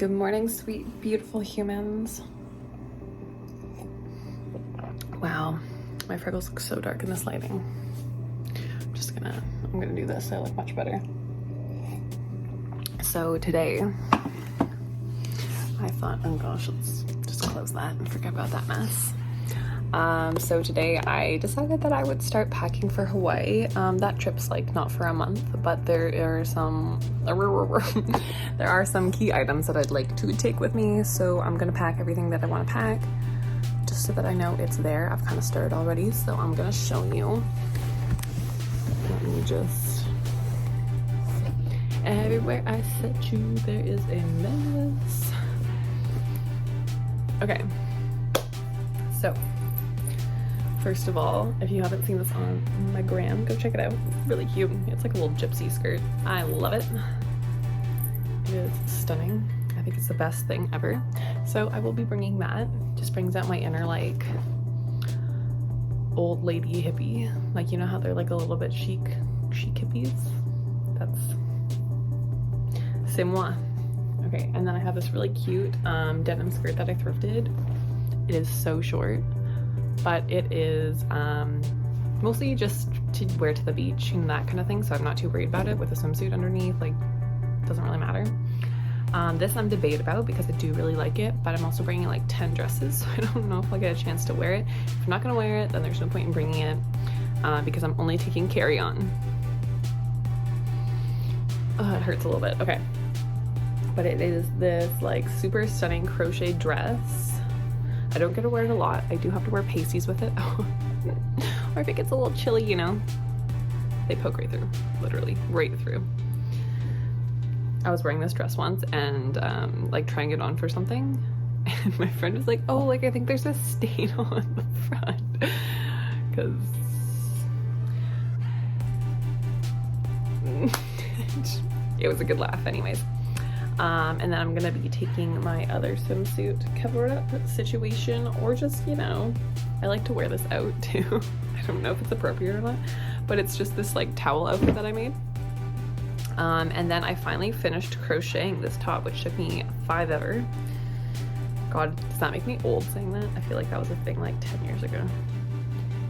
Good morning, sweet, beautiful humans. Wow, my freckles look so dark in this lighting. I'm gonna do this so I look much better. So today, I thought, oh gosh, let's just close that and forget about that mess. So today I decided that I would start packing for Hawaii. That trip's like not for a month, but there are some key items that I'd like to take with me. So I'm gonna pack everything that I want to pack, just so that I know it's there. I've kind of started already, so I'm gonna show you. Let me just, everywhere I set you, there is a mess. Okay, so first of all, if you haven't seen this on my gram, go check it out. Really cute. It's like a little gypsy skirt. I love it. It is stunning. I think it's the best thing ever. So I will be bringing that. Just brings out my inner like old lady hippie. Like, you know how they're like a little bit chic hippies? That's c'est moi. Okay, and then I have this really cute denim skirt that I thrifted. It is so short, but it is mostly just to wear to the beach and that kind of thing, so I'm not too worried about it with a swimsuit underneath. Like, doesn't really matter. This I'm debated about because I do really like it, but I'm also bringing like 10 dresses, so I don't know if I'll get a chance to wear it. If I'm not gonna wear it, then there's no point in bringing it because I'm only taking carry-on. Oh, it hurts a little bit. Okay, but it is this like super stunning crochet dress. I don't get to wear it a lot. I do have to wear pasties with it. Or if it gets a little chilly, you know, they poke right through, literally right through. I was wearing this dress once and like trying it on for something, and my friend was like, oh, like I think there's a stain on the front, because it was a good laugh anyways. And then I'm gonna be taking my other swimsuit cover up situation, or just, you know, I like to wear this out too. I don't know if it's appropriate or not, but it's just this like towel outfit that I made. And then I finally finished crocheting this top, which took me 5 ever. God, does that make me old saying that? I feel like that was a thing like 10 years ago.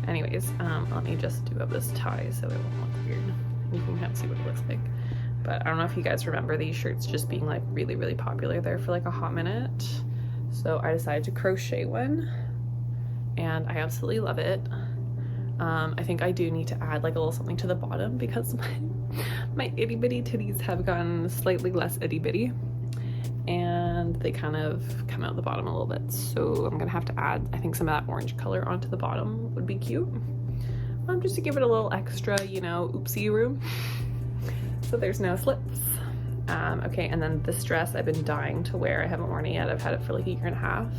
Anyways, let me just do up this tie so it won't look weird. You can kind of see what it looks like. But I don't know if you guys remember these shirts just being like really, really popular there for like a hot minute. So I decided to crochet one, and I absolutely love it. I think I do need to add like a little something to the bottom because my itty bitty titties have gotten slightly less itty bitty, and they kind of come out the bottom a little bit. So I'm gonna have to add, I think, some of that orange color onto the bottom would be cute. Just to give it a little extra, you know, oopsie room. So there's no slips. Okay, and then this dress I've been dying to wear. I haven't worn it yet. I've had it for like a year and a half.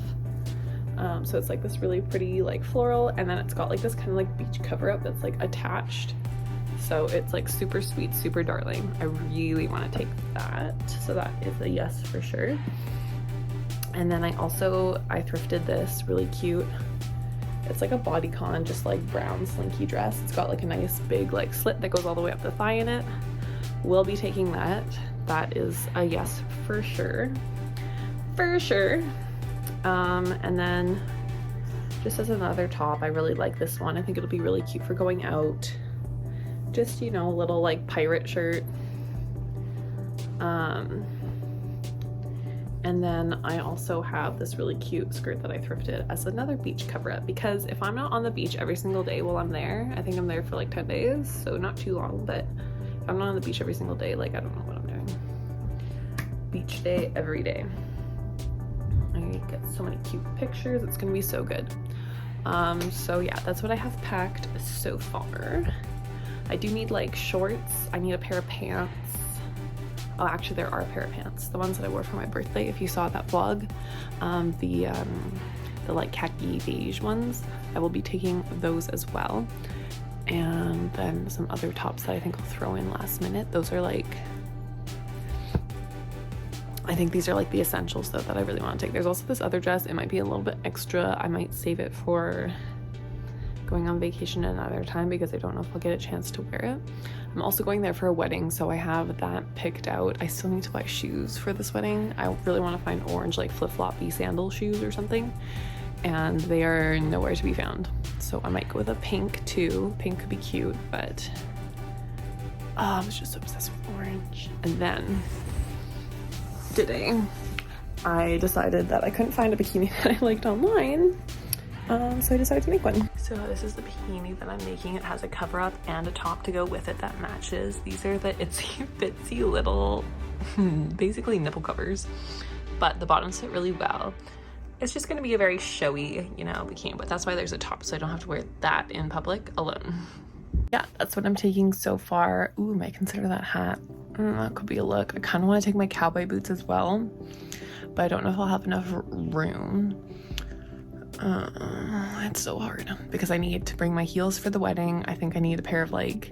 So it's like this really pretty like floral, and then it's got like this kind of like beach cover up that's like attached. So it's like super sweet, super darling. I really want to take that. So that is a yes for sure. And then I thrifted this really cute, it's like a bodycon, just like brown slinky dress. It's got like a nice big like slit that goes all the way up the thigh in it. We'll be taking that. That is a yes for sure. For sure. And then just as another top, I really like this one. I think it'll be really cute for going out. Just, you know, a little like pirate shirt. And then I also have this really cute skirt that I thrifted as another beach cover up, because if I'm not on the beach every single day while I'm there, I think I'm there for like 10 days, so not too long, but if I'm not on the beach every single day, like I don't know what I'm doing. Beach day every day. I get so many cute pictures. It's gonna be so good. So yeah, that's what I have packed so far. I do need like shorts. I need a pair of pants. Oh, actually there are a pair of pants. The ones that I wore for my birthday, if you saw that vlog. The like khaki beige ones. I will be taking those as well. And then some other tops that I think I'll throw in last minute. Those are like, I think these are like the essentials though that I really want to take. There's also this other dress. It might be a little bit extra. I might save it for going on vacation another time because I don't know if I'll get a chance to wear it. I'm also going there for a wedding, so I have that picked out. I still need to buy shoes for this wedding. I really want to find orange, like flip-floppy sandal shoes or something, and they are nowhere to be found. So I might go with a pink too. Pink could be cute, but I was just obsessed with orange. And then today I decided that I couldn't find a bikini that I liked online, so I decided to make one. So this is the bikini that I'm making. It has a cover up and a top to go with it that matches. These are the itsy bitsy little basically nipple covers, but the bottoms fit really well. It's just going to be a very showy, you know, bikini, but that's why there's a top, so I don't have to wear that in public alone. Yeah, that's what I'm taking so far. Ooh, I might consider that hat. That could be a look. I kind of want to take my cowboy boots as well, but I don't know if I'll have enough room. It's so hard because I need to bring my heels for the wedding. I think I need a pair of like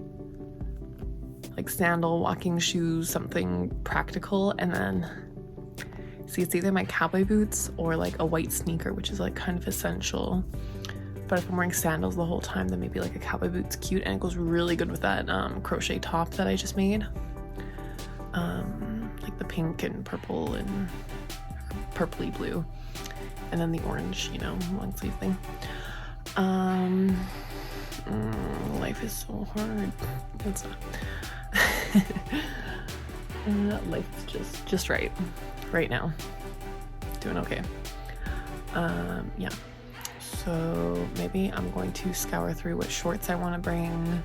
sandal walking shoes, something practical, and then see, it's either my cowboy boots or like a white sneaker, which is like kind of essential. But if I'm wearing sandals the whole time, then maybe like a cowboy boot's cute, and it goes really good with that crochet top that I just made. Like the pink and purple and purpley blue, and then the orange, you know, long sleeve thing. Life is so hard. It's not. Life is just right now. Doing okay. Yeah. So maybe I'm going to scour through what shorts I want to bring.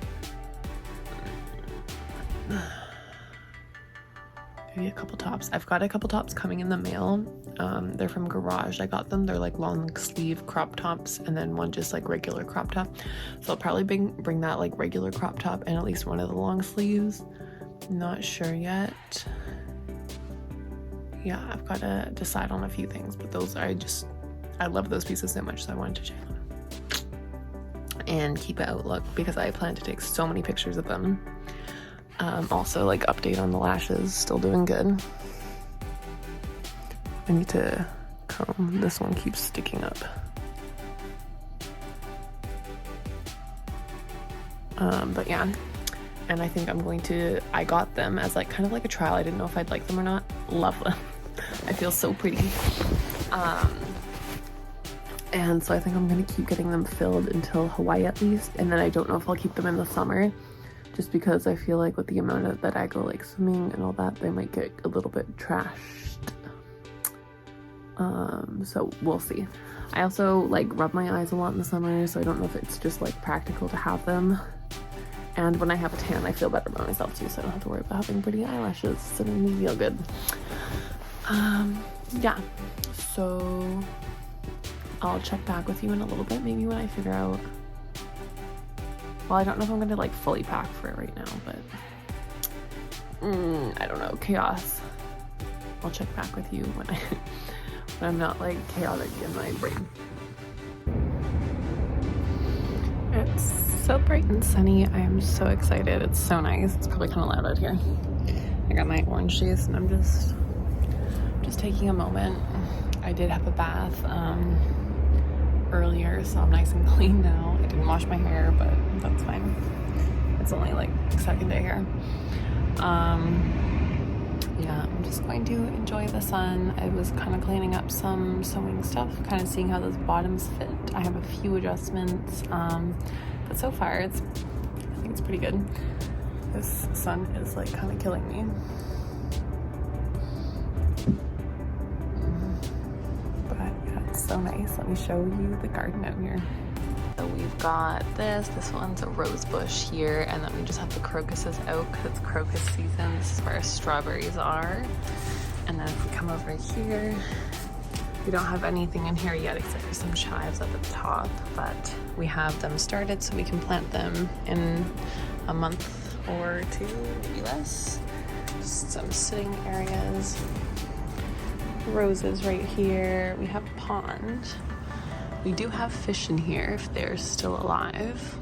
Maybe a couple tops. I've got a couple tops coming in the mail. They're from Garage. I got them. They're like long sleeve crop tops, and then one just like regular crop top. So I'll probably bring that like regular crop top and at least one of the long sleeves. Not sure yet. Yeah, I've got to decide on a few things, but those I love those pieces so much, so I wanted to check them and keep an outlook because I plan to take so many pictures of them. Also, like, update on the lashes, still doing good. I need to comb. This one keeps sticking up. But yeah, and I think I'm going to, I got them as like kind of like a trial. I didn't know if I'd like them or not. Love them. I feel so pretty. And so I think I'm gonna keep getting them filled until Hawaii at least, and then I don't know if I'll keep them in the summer, just because I feel like with the amount of that I go like swimming and all that, they might get a little bit trashed. So we'll see. I also like rub my eyes a lot in the summer, so I don't know if it's just like practical to have them. And when I have a tan, I feel better about myself too, so I don't have to worry about having pretty eyelashes. So it makes me feel good. Yeah, so I'll check back with you in a little bit, maybe when I figure out, well, I don't know if I'm gonna like fully pack for it right now, but I don't know, chaos. I'll check back with you when I'm not like chaotic in my brain. It's so bright and sunny. I am so excited. It's so nice. It's probably kind of loud out here. I got my orange juice and I'm just taking a moment. I did have a bath earlier, so I'm nice and clean now. I didn't wash my hair, but that's fine. It's only like second day here. Yeah, I'm just going to enjoy the sun. I was kind of cleaning up some sewing stuff, kind of seeing how those bottoms fit. I have a few adjustments, but so far I think it's pretty good. This sun is like kind of killing me. But yeah, it's so nice. Let me show you the garden out here. So we've got this one's a rose bush here, and then we just have the crocuses out because it's crocus season. This is where our strawberries are. And then if we come over here, we don't have anything in here yet except for some chives at the top, but we have them started so we can plant them in a month or two, maybe less. Just some sitting areas. Roses right here. We have a pond. We do have fish in here if they're still alive.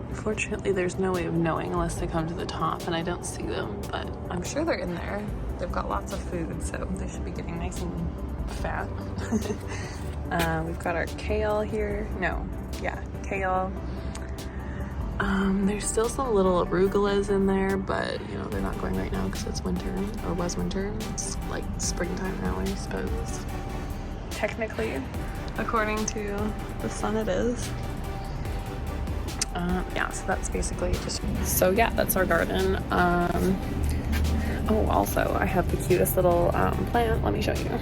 Unfortunately, there's no way of knowing unless they come to the top, and I don't see them, but I'm sure they're in there. They've got lots of food, so they should be getting nice and fat. We've got our kale here. Kale. There's still some little arugulas in there, but you know, they're not going right now because it's winter, or was winter. It's like springtime now, I suppose. Technically, according to the sun, it is. Yeah, so that's basically just, so yeah, that's our garden. Oh, also, I have the cutest little plant. Let me show you.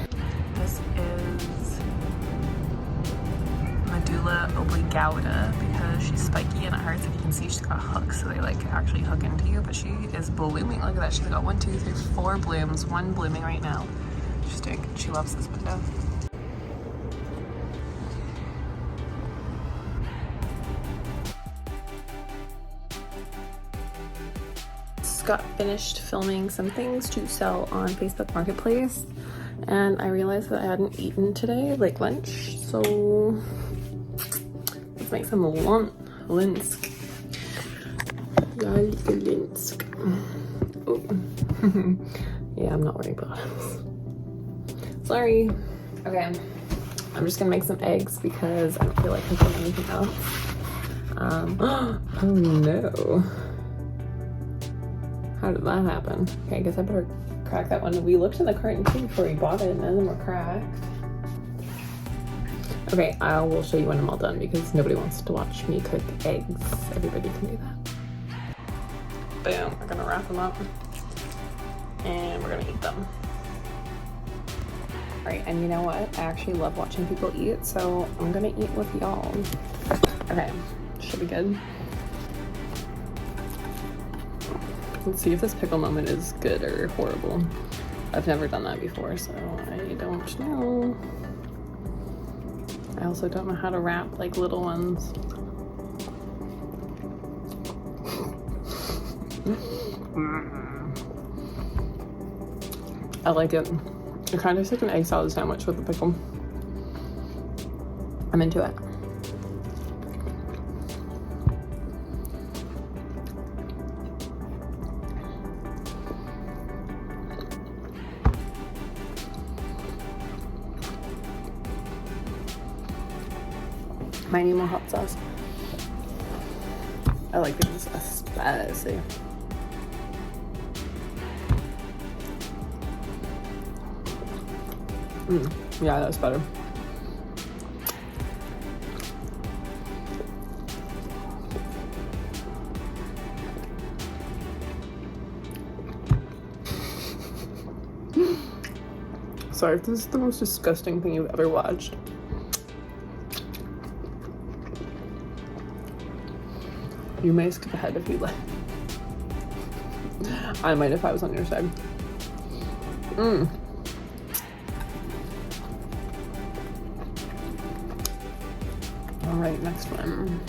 This is Medulla obligata because she's spiky and it hurts. If you can see, she's got hooks, so they like actually hook into you. But she is blooming. Look at that. She's got 1, 2, 3, 4 blooms. 1 blooming right now. Interesting. She loves this window. Got finished filming some things to sell on Facebook Marketplace, and I realized that I hadn't eaten today, like lunch, so let's make some linsk. Oh. Yeah, I'm not wearing bottoms. Sorry. Okay, I'm just gonna make some eggs because I don't feel like cooking anything else. Oh no. How did that happen? Okay, I guess I better crack that one. We looked in the carton too before we bought it, and none of them were cracked. Okay, I will show you when I'm all done because nobody wants to watch me cook eggs. Everybody can do that. Boom, we're gonna wrap them up and we're gonna eat them. All right, and you know what? I actually love watching people eat, so I'm gonna eat with y'all. Okay, should be good. Let's see if this pickle moment is good or horrible. I've never done that before, so I don't know. I also don't know how to wrap like little ones. I like it. It kind of tastes like an egg salad sandwich with the pickle. I'm into it. Might need more hot sauce. I like these spicy. Yeah, that's better. Sorry if this is the most disgusting thing you've ever watched. You may skip ahead if you like. I might if I was on your side. Alright, next one.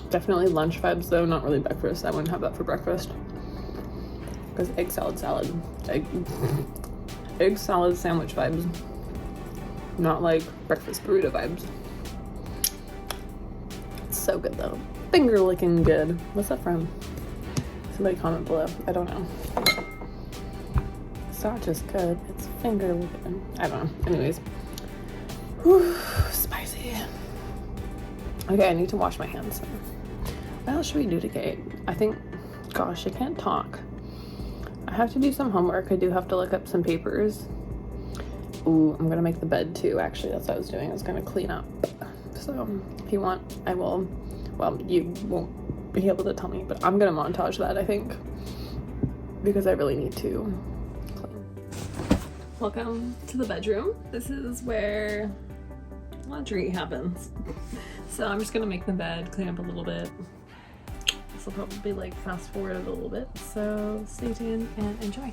Definitely lunch vibes though, not really breakfast. I wouldn't have that for breakfast. Because egg salad. Egg salad sandwich vibes. Not like breakfast burrito vibes. It's so good though. Finger licking good. What's that from? Somebody comment below. I don't know. It's not just good. It's finger licking. I don't know. Anyways. Whew, spicy. Okay, I need to wash my hands. What else should we do today? I think, gosh, I can't talk. I have to do some homework. I do have to look up some papers. Ooh, I'm gonna make the bed too. Actually, that's what I was doing. I was gonna clean up. So if you want, I will. Well, you won't be able to tell me, but I'm gonna montage that, I think, because I really need to clean. Welcome to the bedroom. This is where laundry happens. So I'm just gonna make the bed, clean up a little bit. This will probably like fast forward a little bit. So stay tuned and enjoy.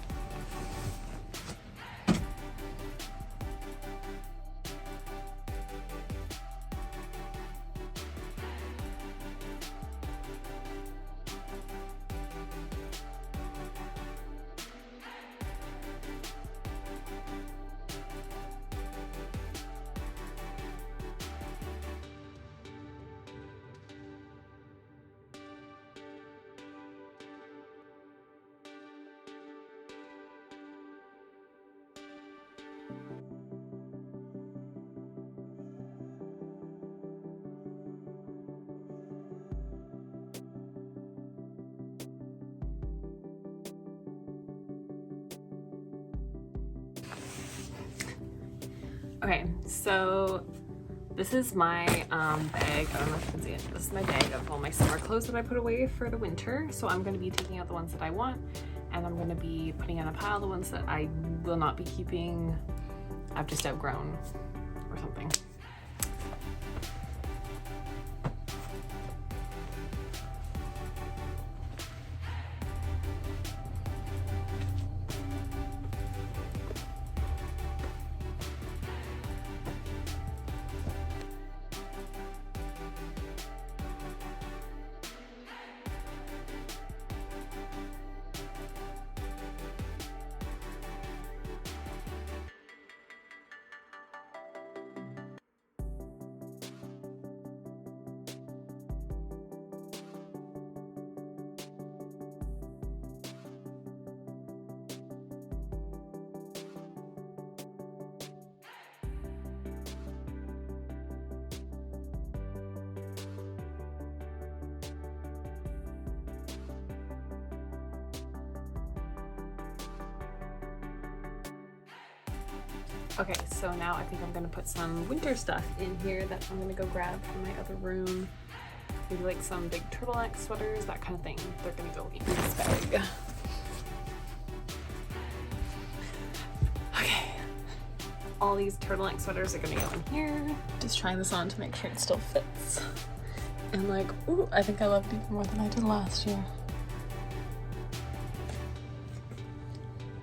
Okay, so this is my bag. I don't know if you can see it. This is my bag of all my summer clothes that I put away for the winter. So I'm going to be taking out the ones that I want, and I'm going to be putting in a pile the ones that I will not be keeping. I've just outgrown or something. Okay, so now I think I'm gonna put some winter stuff in here that I'm gonna go grab from my other room. Maybe like some big turtleneck sweaters, that kind of thing. They're gonna go in this bag. Okay, all these turtleneck sweaters are gonna go in here. Just trying this on to make sure it still fits. And like, ooh, I think I love it even more than I did last year.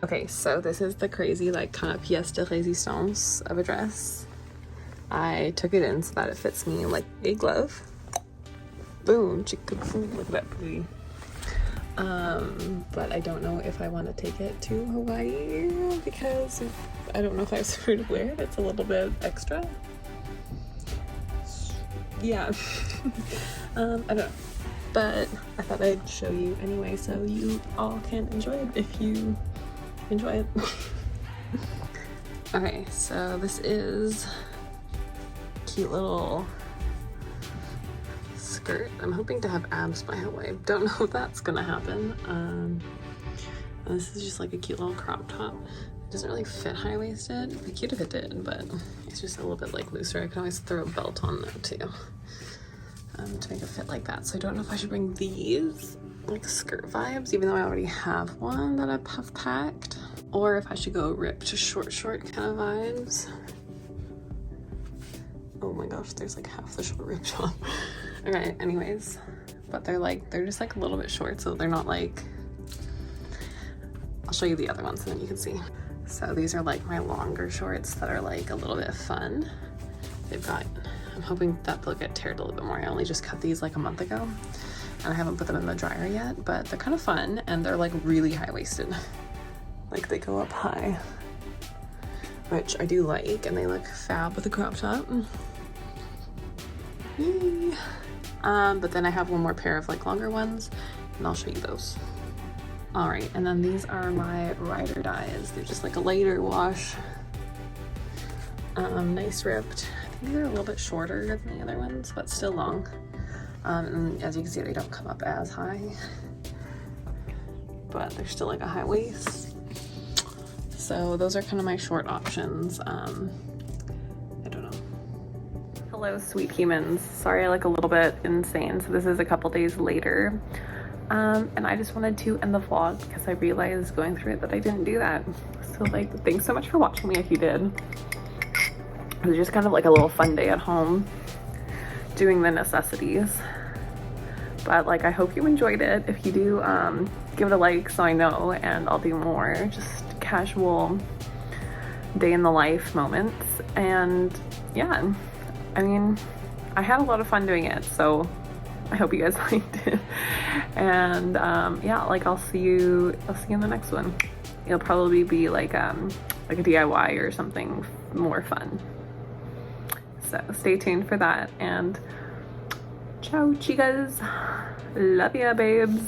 Okay, so this is the crazy like kind of pièce de résistance of a dress. I took it in so that it fits me like a glove. Boom, chicka-boom, look at that booty. But I don't know if I want to take it to Hawaii because I don't know if I have somewhere to wear it. It's a little bit extra. Yeah, I don't know. But I thought I'd show you anyway so you all can enjoy it if you enjoy it. Okay, so this is cute little skirt. I'm hoping to have abs by Hawaii. Don't know if that's gonna happen. This is just like a cute little crop top. It doesn't really fit high-waisted. It'd be cute if it did, but it's just a little bit like looser. I can always throw a belt on that too, to make it fit like that. So I don't know if I should bring these like skirt vibes, even though I already have one that I puff packed, or if I should go ripped short kind of vibes. Oh my gosh, there's like half the short ripped off. Okay, anyways, but they're just like a little bit short, so they're not like, I'll show you the other ones and then you can see. So these are like my longer shorts that are like a little bit fun. They've got, I'm hoping that they'll get teared a little bit more. I only just cut these like a month ago and I haven't put them in the dryer yet, but they're kind of fun and they're like really high-waisted. Like they go up high, which I do like, and they look fab with a crop top. Yay. But then I have one more pair of like longer ones and I'll show you those. All right, and then these are my ride or dies. They're just like a lighter wash. Nice ripped. I think they're a little bit shorter than the other ones, but still long. And as you can see, they don't come up as high, but they're still like a high waist. So those are kind of my short options. I don't know. Hello, sweet humans. Sorry I look a little bit insane. So this is a couple days later. And I just wanted to end the vlog because I realized going through it that I didn't do that. So like, thanks so much for watching me if you did. It was just kind of like a little fun day at home doing the necessities. But like, I hope you enjoyed it. If you do, give it a like so I know, and I'll do more just casual day in the life moments. And yeah, I mean, I had a lot of fun doing it, so I hope you guys liked it. And yeah, like I'll see you in the next one. It'll probably be like a DIY or something more fun. So stay tuned for that, and ciao chicas. Love ya babes.